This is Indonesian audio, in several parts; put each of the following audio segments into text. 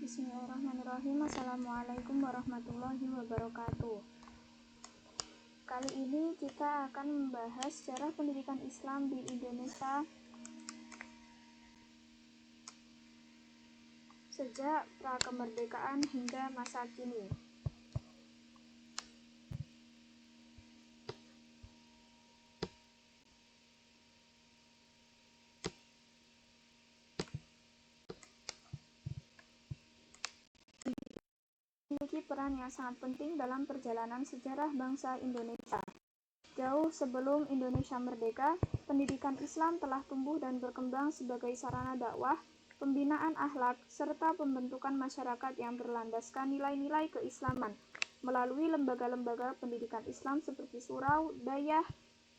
Bismillahirrahmanirrahim. Assalamualaikum warahmatullahi wabarakatuh. Kali ini kita akan membahas sejarah pendidikan Islam di Indonesia sejak prakemerdekaan hingga masa kini. Memiliki peran yang sangat penting dalam perjalanan sejarah bangsa Indonesia. Jauh sebelum Indonesia merdeka, pendidikan Islam telah tumbuh dan berkembang sebagai sarana dakwah, pembinaan akhlak, serta pembentukan masyarakat yang berlandaskan nilai-nilai keislaman melalui lembaga-lembaga pendidikan Islam seperti surau, dayah,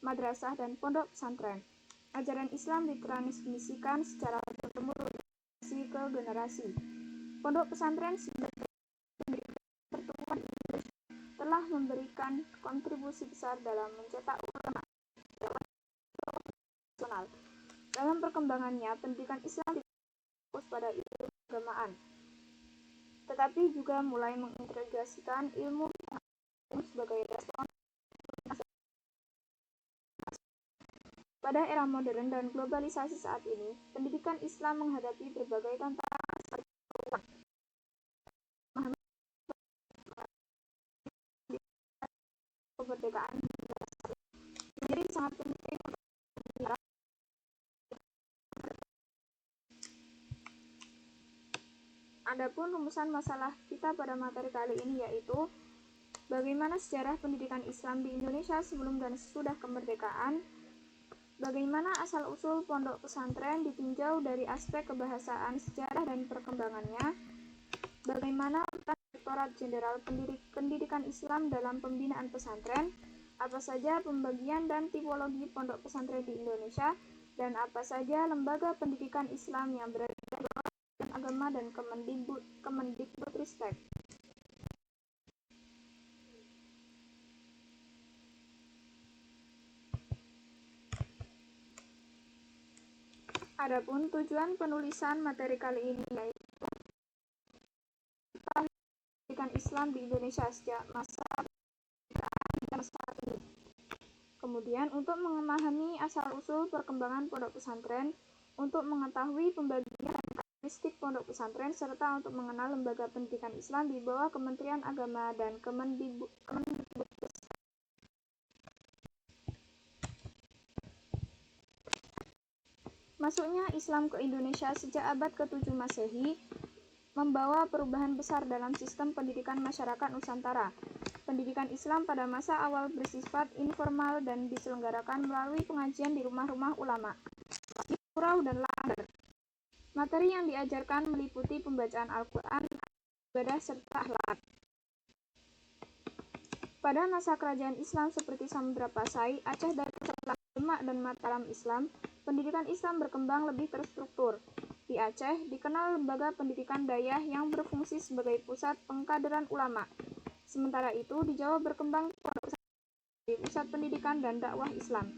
madrasah, dan pondok pesantren. Ajaran Islam ditransmisikan secara bertemurun generasi ke generasi. Pondok pesantren sebagai pertemuan Indonesia telah memberikan kontribusi besar dalam mencetak ulama nasional. Dalam perkembangannya, pendidikan Islam fokus pada ilmu keagamaan, tetapi juga mulai mengintegrasikan ilmu sebagai respon. Pada era modern dan globalisasi saat ini, pendidikan Islam menghadapi berbagai tantangan kemerdekaan menjadi sangat penting. Adapun rumusan masalah kita pada materi kali ini yaitu bagaimana sejarah pendidikan Islam di Indonesia sebelum dan sesudah kemerdekaan, bagaimana asal-usul pondok pesantren ditinjau dari aspek kebahasaan, sejarah, dan perkembangannya, bagaimana peran Direktorat Jenderal Pendidikan Islam dalam pembinaan pesantren, apa saja pembagian dan tipologi pondok pesantren di Indonesia, dan apa saja lembaga pendidikan Islam yang berada di bawah Agama dan Kemendikbudristek. Adapun tujuan penulisan materi kali ini yaitu pendidikan Islam di Indonesia sejak masa ini. Kemudian untuk memahami asal-usul perkembangan pondok pesantren, untuk mengetahui pembagian karakteristik pondok pesantren, serta untuk mengenal lembaga pendidikan Islam di bawah Kementerian Agama dan Kemendikbudristek. Masuknya Islam ke Indonesia sejak abad ke-7 Masehi membawa perubahan besar dalam sistem pendidikan masyarakat Nusantara. Pendidikan Islam pada masa awal bersifat informal dan diselenggarakan melalui pengajian di rumah-rumah ulama, di surau dan langgar. Materi yang diajarkan meliputi pembacaan Al-Quran, ibadah, serta akhlak. Pada masa kerajaan Islam seperti Samudra Pasai, Aceh, Darussalam, Demak, dan Mataram Islam, pendidikan Islam berkembang lebih terstruktur. Di Aceh, dikenal lembaga pendidikan dayah yang berfungsi sebagai pusat pengkaderan ulama. Sementara itu, di Jawa berkembang pondok pesantren sebagai pusat pendidikan dan dakwah Islam.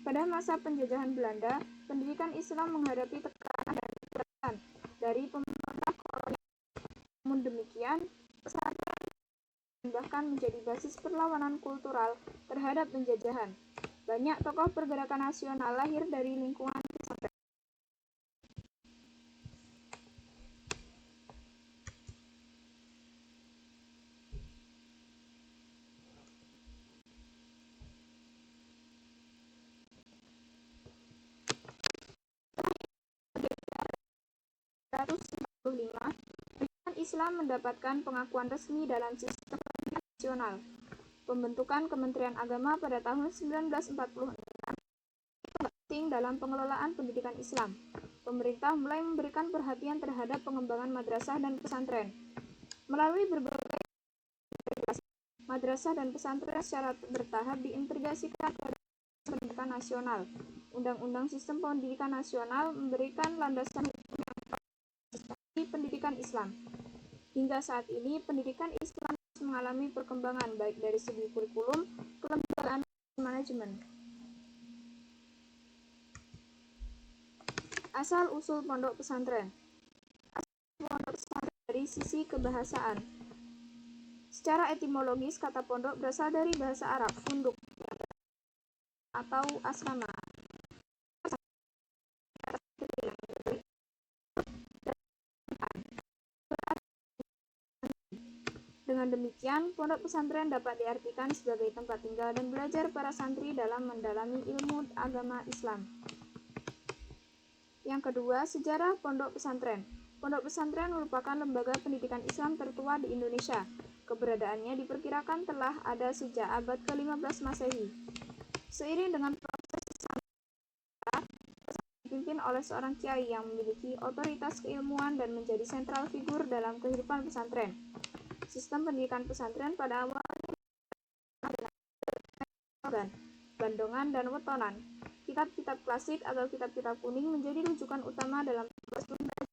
Pada masa penjajahan Belanda, pendidikan Islam menghadapi tekanan dan kekerasan dari pemerintah kolonial. Namun demikian, pesantren bahkan menjadi basis perlawanan kultural terhadap penjajahan. Banyak tokoh pergerakan nasional lahir dari lingkungan pesantren. Pendidikan Islam mendapatkan pengakuan resmi dalam sistem pendidikan nasional. Pembentukan Kementerian Agama pada tahun 1946 penting dalam pengelolaan pendidikan Islam. Pemerintah mulai memberikan perhatian terhadap pengembangan madrasah dan pesantren. Melalui berbagai madrasah dan pesantren secara bertahap diintegrasikan ke pendidikan nasional. Undang-Undang Sistem Pendidikan Nasional memberikan landasan hukum yang di pendidikan Islam. Hingga saat ini, pendidikan Islam mengalami perkembangan baik dari segi kurikulum, kelembagaan, dan manajemen. Asal-usul pondok pesantren. pondok pesantren dari sisi kebahasaan. Secara etimologis, kata pondok berasal dari bahasa Arab, funduk atau asrama. Dengan demikian, pondok pesantren dapat diartikan sebagai tempat tinggal dan belajar para santri dalam mendalami ilmu agama Islam. Yang kedua, sejarah pondok pesantren. Pondok pesantren merupakan lembaga pendidikan Islam tertua di Indonesia. Keberadaannya diperkirakan telah ada sejak abad ke-15 Masehi. Seiring dengan proses dipimpin oleh seorang kiai yang memiliki otoritas keilmuan dan menjadi sentral figur dalam kehidupan pesantren. Sistem pendidikan pesantren pada awalnya bandongan dan wetonan. Kitab-kitab klasik atau kitab-kitab kuning menjadi rujukan utama dalam proses pembelajaran.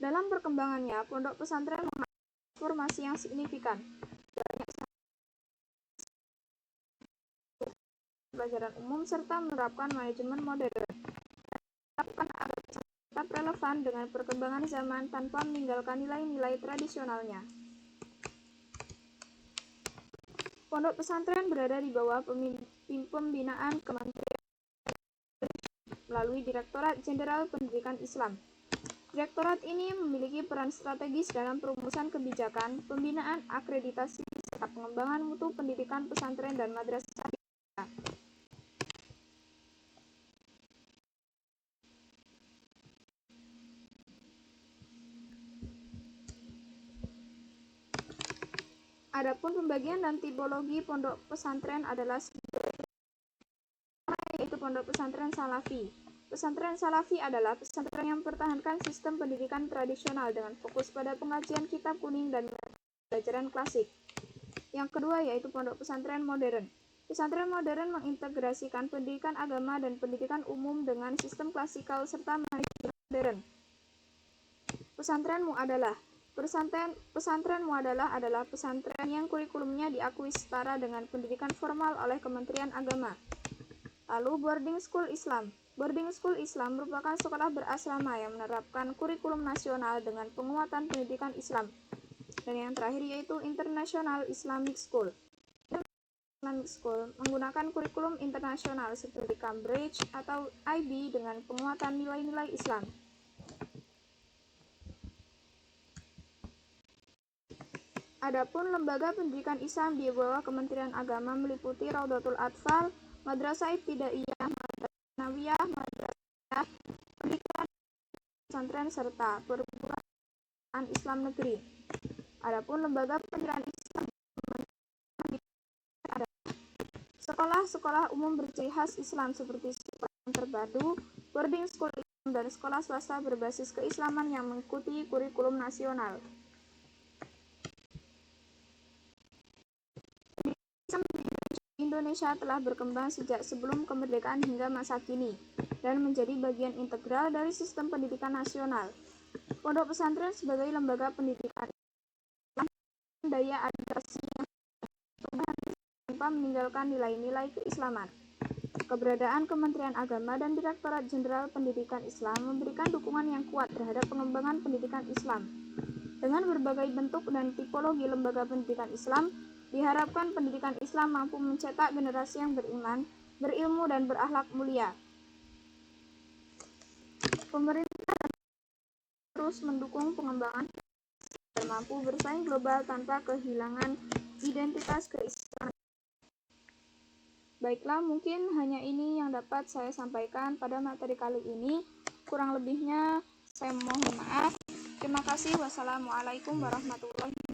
Dalam perkembangannya, pondok pesantren mengalami transformasi yang signifikan. Banyak pelajaran umum serta menerapkan manajemen modern. Menerapkan agar tetap relevan dengan perkembangan zaman tanpa meninggalkan nilai-nilai tradisionalnya. Pondok pesantren berada di bawah pembinaan Kementerian melalui Direktorat Jenderal Pendidikan Islam. Direktorat ini memiliki peran strategis dalam perumusan kebijakan, pembinaan akreditasi, serta pengembangan mutu pendidikan pesantren dan madrasah. Adapun pembagian dan tipologi pondok pesantren adalah yaitu pondok pesantren Salafi. Pesantren Salafi adalah pesantren yang mempertahankan sistem pendidikan tradisional dengan fokus pada pengajian kitab kuning dan pelajaran klasik. Yang kedua yaitu pondok pesantren modern. Pesantren modern mengintegrasikan pendidikan agama dan pendidikan umum dengan sistem klasikal serta manajemen modern. Pesantren Mu'adalah. Pesantren Mu'adalah adalah pesantren yang kurikulumnya diakui setara dengan pendidikan formal oleh Kementerian Agama. Lalu boarding school Islam. Boarding school Islam merupakan sekolah berasrama yang menerapkan kurikulum nasional dengan penguatan pendidikan Islam. Dan yang terakhir yaitu International Islamic School. Islamic School menggunakan kurikulum internasional seperti Cambridge atau IB dengan penguatan nilai-nilai Islam. Adapun lembaga pendidikan Islam di bawah Kementerian Agama meliputi Raudatul Atfal, Madrasah Ibtidaiyah, Madrasah Tsanawiyah, Madrasah Pendidikan Pesantren serta perguruan Islam negeri. Adapun lembaga pendidikan Islam adalah sekolah-sekolah umum berciri khas Islam seperti sekolah terpadu, boarding school Islam, dan sekolah swasta berbasis keislaman yang mengikuti kurikulum nasional. Indonesia telah berkembang sejak sebelum kemerdekaan hingga masa kini dan menjadi bagian integral dari sistem pendidikan nasional. Pondok pesantren sebagai lembaga pendidikan daya adaptasi tanpa meninggalkan nilai-nilai keislaman. Keberadaan Kementerian Agama dan Direktorat Jenderal Pendidikan Islam memberikan dukungan yang kuat terhadap pengembangan pendidikan Islam. Dengan berbagai bentuk dan tipologi lembaga pendidikan Islam, diharapkan pendidikan Islam mampu mencetak generasi yang beriman, berilmu, dan berakhlak mulia. Pemerintah terus mendukung pengembangan agar mampu bersaing global tanpa kehilangan identitas keislaman. Baiklah, mungkin hanya ini yang dapat saya sampaikan pada materi kali ini. Kurang lebihnya saya mohon maaf. Terima kasih. Wassalamualaikum warahmatullahi wabarakatuh.